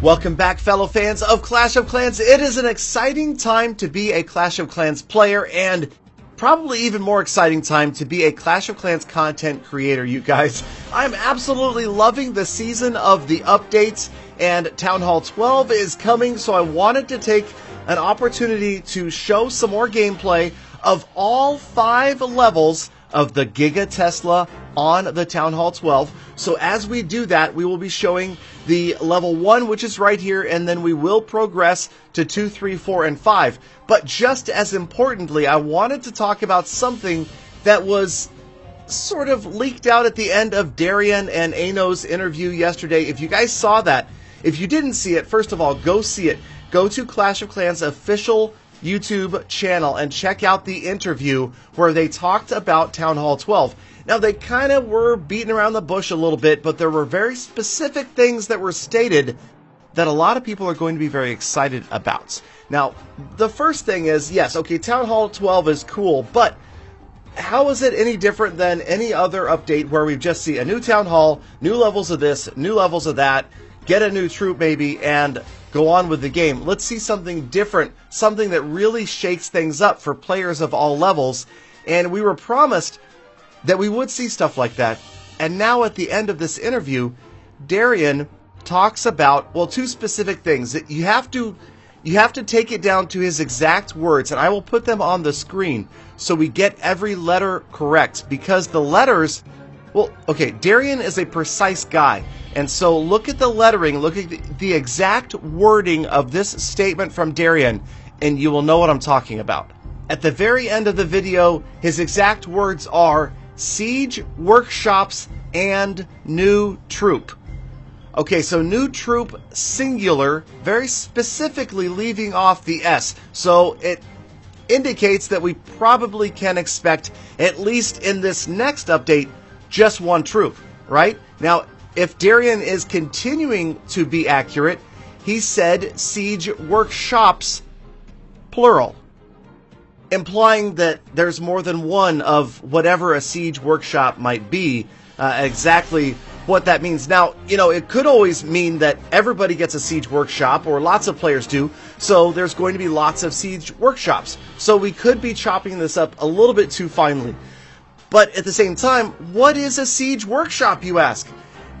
Welcome back, fellow fans of Clash of Clans. It is an exciting time to be a Clash of Clans player, and probably even more exciting time to be a Clash of Clans content creator, you guys. I'm absolutely loving the season of the updates, and Town Hall 12 is coming, so I wanted to take an opportunity to show some more gameplay of all 5 levels of the Giga Tesla on the Town Hall 12. So as we do that, we will be showing the level 1, which is right here, and then we will progress to 2, 3, 4, and 5. But just as importantly, I wanted to talk about something that was sort of leaked out at the end of Darian and Ano's interview yesterday. If you guys saw that, if you didn't see it, first of all, go see it. Go to Clash of Clans official YouTube channel and check out the interview where they talked about Town Hall 12. Now, they kind of were beating around the bush a little bit, but there were very specific things that were stated that a lot of people are going to be very excited about. Now, the first thing is, yes, okay, Town Hall 12 is cool, but how is it any different than any other update where we just see a new Town Hall, new levels of this, new levels of that, get a new troop maybe, and go on with the game? Let's see something different, something that really shakes things up for players of all levels. And we were promised that we would see stuff like that. And now at the end of this interview, Darian talks about, well, 2 specific things. That you have to take it down to his exact words, and I will put them on the screen so we get every letter correct, because the letters, well, okay, Darian is a precise guy, and so look at the lettering, look at the exact wording of this statement from Darian, and you will know what I'm talking about. At the very end of the video, his exact words are siege, workshops, and new troop. Okay, so new troop singular, very specifically leaving off the S. So it indicates that we probably can expect, at least in this next update, just 1 troop, right? Now, if Darian is continuing to be accurate, he said siege workshops, plural, implying that there's more than one of whatever a siege workshop might be. Exactly what that means. Now, you know, it could always mean that everybody gets a siege workshop, or lots of players do, so there's going to be lots of siege workshops. So we could be chopping this up a little bit too finely. But at the same time, what is a siege workshop, you ask?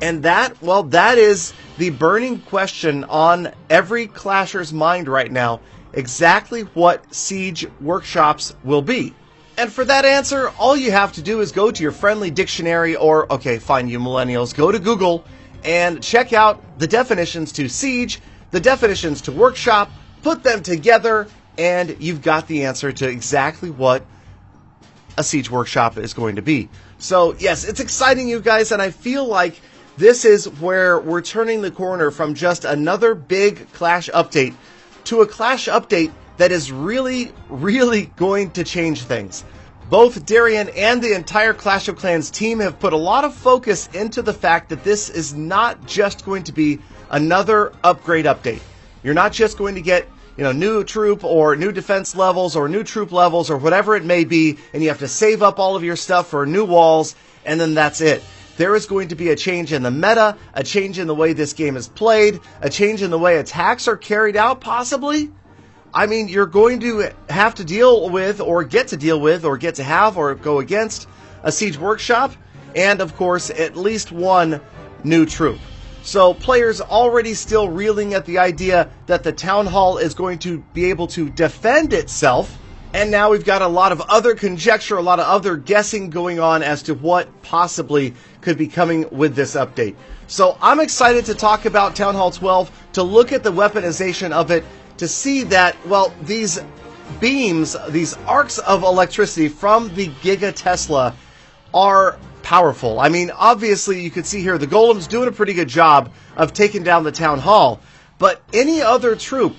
And that, well, that is the burning question on every Clasher's mind right now, exactly what siege workshops will be. And for that answer, all you have to do is go to your friendly dictionary, or, okay, fine, you millennials, go to Google and check out the definitions to siege, the definitions to workshop, put them together, and you've got the answer to exactly what a siege workshop is going to be. So, yes, it's exciting, you guys, and I feel like this is where we're turning the corner from just another big Clash update to a Clash update that is really, really going to change things. Both Darian and the entire Clash of Clans team have put a lot of focus into the fact that this is not just going to be another upgrade update. You're not just going to get, you know, new troop or new defense levels or new troop levels or whatever it may be, and you have to save up all of your stuff for new walls, and then that's it. There is going to be a change in the meta, a change in the way this game is played, a change in the way attacks are carried out, possibly. I mean, you're going to have to deal with, or get to deal with, or get to have, or go against a siege workshop, and of course, at least 1 new troop. So players already still reeling at the idea that the Town Hall is going to be able to defend itself, and now we've got a lot of other conjecture, a lot of other guessing going on as to what possibly could be coming with this update. So I'm excited to talk about Town Hall 12, to look at the weaponization of it, to see that, well, these beams, these arcs of electricity from the Giga Tesla are powerful. I mean, obviously, you can see here the Golem's doing a pretty good job of taking down the Town Hall, but any other troop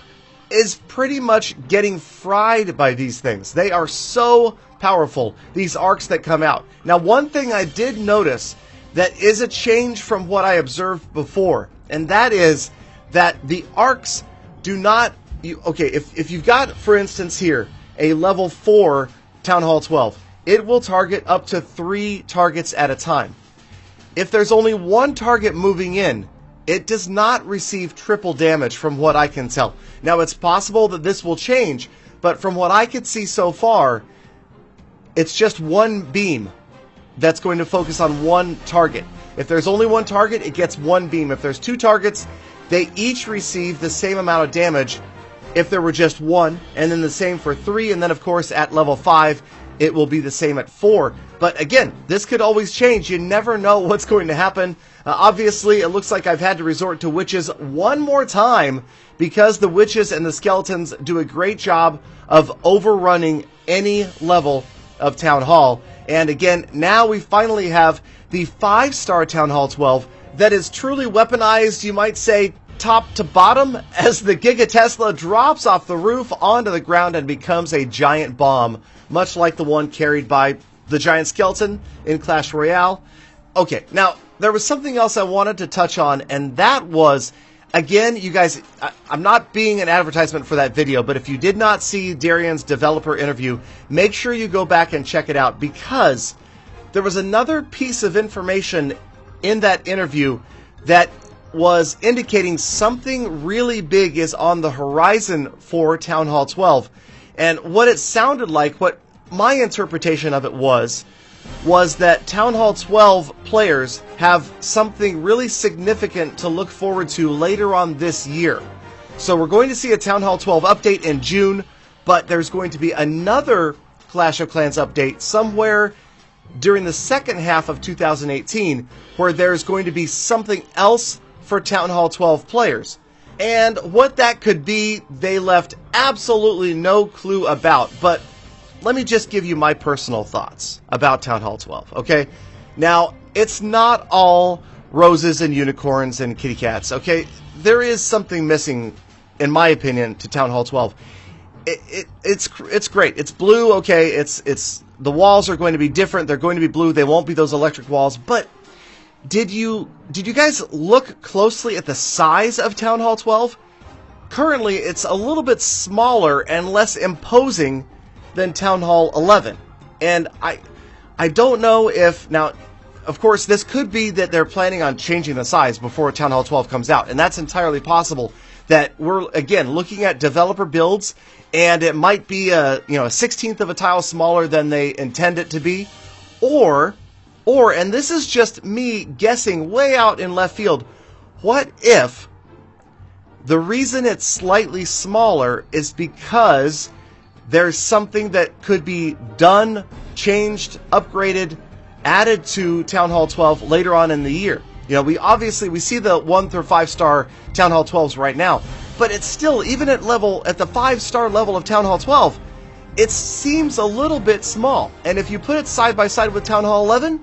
is pretty much getting fried by these things. They are so powerful, these arcs that come out. Now, one thing I did notice that is a change from what I observed before, and that is that the arcs do not... Okay, if you've got, for instance here, a level 4 Town Hall 12, it will target up to 3 targets at a time. If there's only 1 target moving in, it does not receive triple damage from what I can tell. Now, it's possible that this will change, but from what I could see so far, it's just one beam that's going to focus on one target. If there's only one target, it gets one beam. If there's two targets, they each receive the same amount of damage if there were just one, and then the same for 3, and then of course at level 5, it will be the same at 4. But again, this could always change. You never know what's going to happen. Obviously, it looks like I've had to resort to witches one more time because the witches and the skeletons do a great job of overrunning any level of Town Hall. And again, now we finally have the 5-star Town Hall 12 that is truly weaponized, you might say, top to bottom, as the Giga Tesla drops off the roof onto the ground and becomes a giant bomb, much like the one carried by the giant skeleton in Clash Royale. Okay, now, there was something else I wanted to touch on, and that was, again, you guys, I'm not being an advertisement for that video, but if you did not see Darian's developer interview, make sure you go back and check it out, because there was another piece of information in that interview that was indicating something really big is on the horizon for Town Hall 12. And what it sounded like, what my interpretation of it was that Town Hall 12 players have something really significant to look forward to later on this year. So we're going to see a Town Hall 12 update in June, but there's going to be another Clash of Clans update somewhere during the second half of 2018 where there's going to be something else for Town Hall 12 players. And what that could be, they left absolutely no clue about. But let me just give you my personal thoughts about Town Hall 12, okay? Now, it's not all roses and unicorns and kitty cats, okay? There is something missing, in my opinion, to Town Hall 12. It's great. It's blue, okay? It's the walls are going to be different. They're going to be blue. They won't be those electric walls. But did you guys look closely at the size of Town Hall 12? Currently, it's a little bit smaller and less imposing than Town Hall 11. And I don't know if, now, of course, this could be that they're planning on changing the size before Town Hall 12 comes out, and that's entirely possible. That we're, again, looking at developer builds, and it might be a 16th of a tile smaller than they intend it to be, or, and this is just me guessing way out in left field, what if the reason it's slightly smaller is because there's something that could be done, changed, upgraded, added to Town Hall 12 later on in the year? You know, we see the 1 through 5 star Town Hall 12s right now, but it's still, even at the 5-star level of Town Hall 12, it seems a little bit small. And if you put it side by side with Town Hall 11,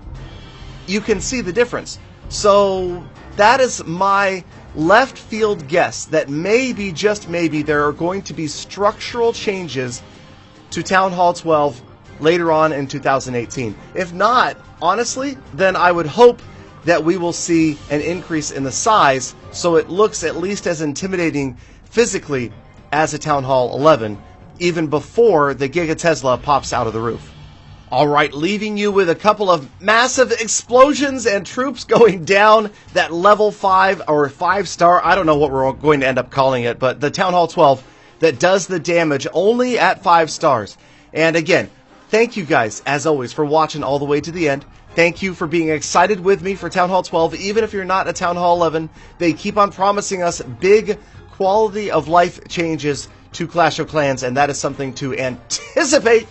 you can see the difference. So that is my left field guess, that maybe, just maybe, there are going to be structural changes to Town Hall 12 later on in 2018. If not, honestly, then I would hope that we will see an increase in the size so it looks at least as intimidating physically as a Town Hall 11, even before the Giga Tesla pops out of the roof. Alright, leaving you with a couple of massive explosions and troops going down that level 5 or 5-star, I don't know what we're going to end up calling it, but the Town Hall 12 that does the damage only at 5 stars. And again, thank you guys, as always, for watching all the way to the end. Thank you for being excited with me for Town Hall 12. Even if you're not a Town Hall 11, they keep on promising us big quality of life changes to Clash of Clans, and that is something to anticipate.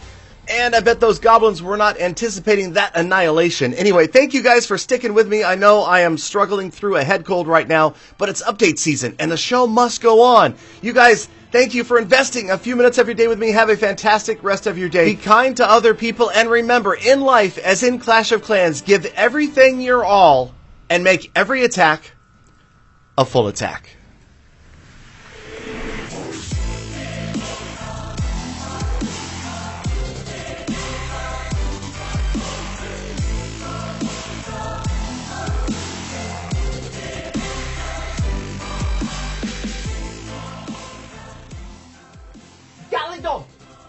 And I bet those goblins were not anticipating that annihilation. Anyway, thank you guys for sticking with me. I know I am struggling through a head cold right now, but it's update season, and the show must go on. You guys, thank you for investing a few minutes of your day with me. Have a fantastic rest of your day. Be kind to other people, and remember, in life, as in Clash of Clans, give everything your all, and make every attack a full attack.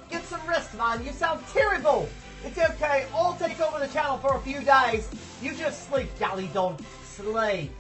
Get some rest, man. You sound terrible. It's okay. I'll take over the channel for a few days. You just sleep, Gallydon. Sleep.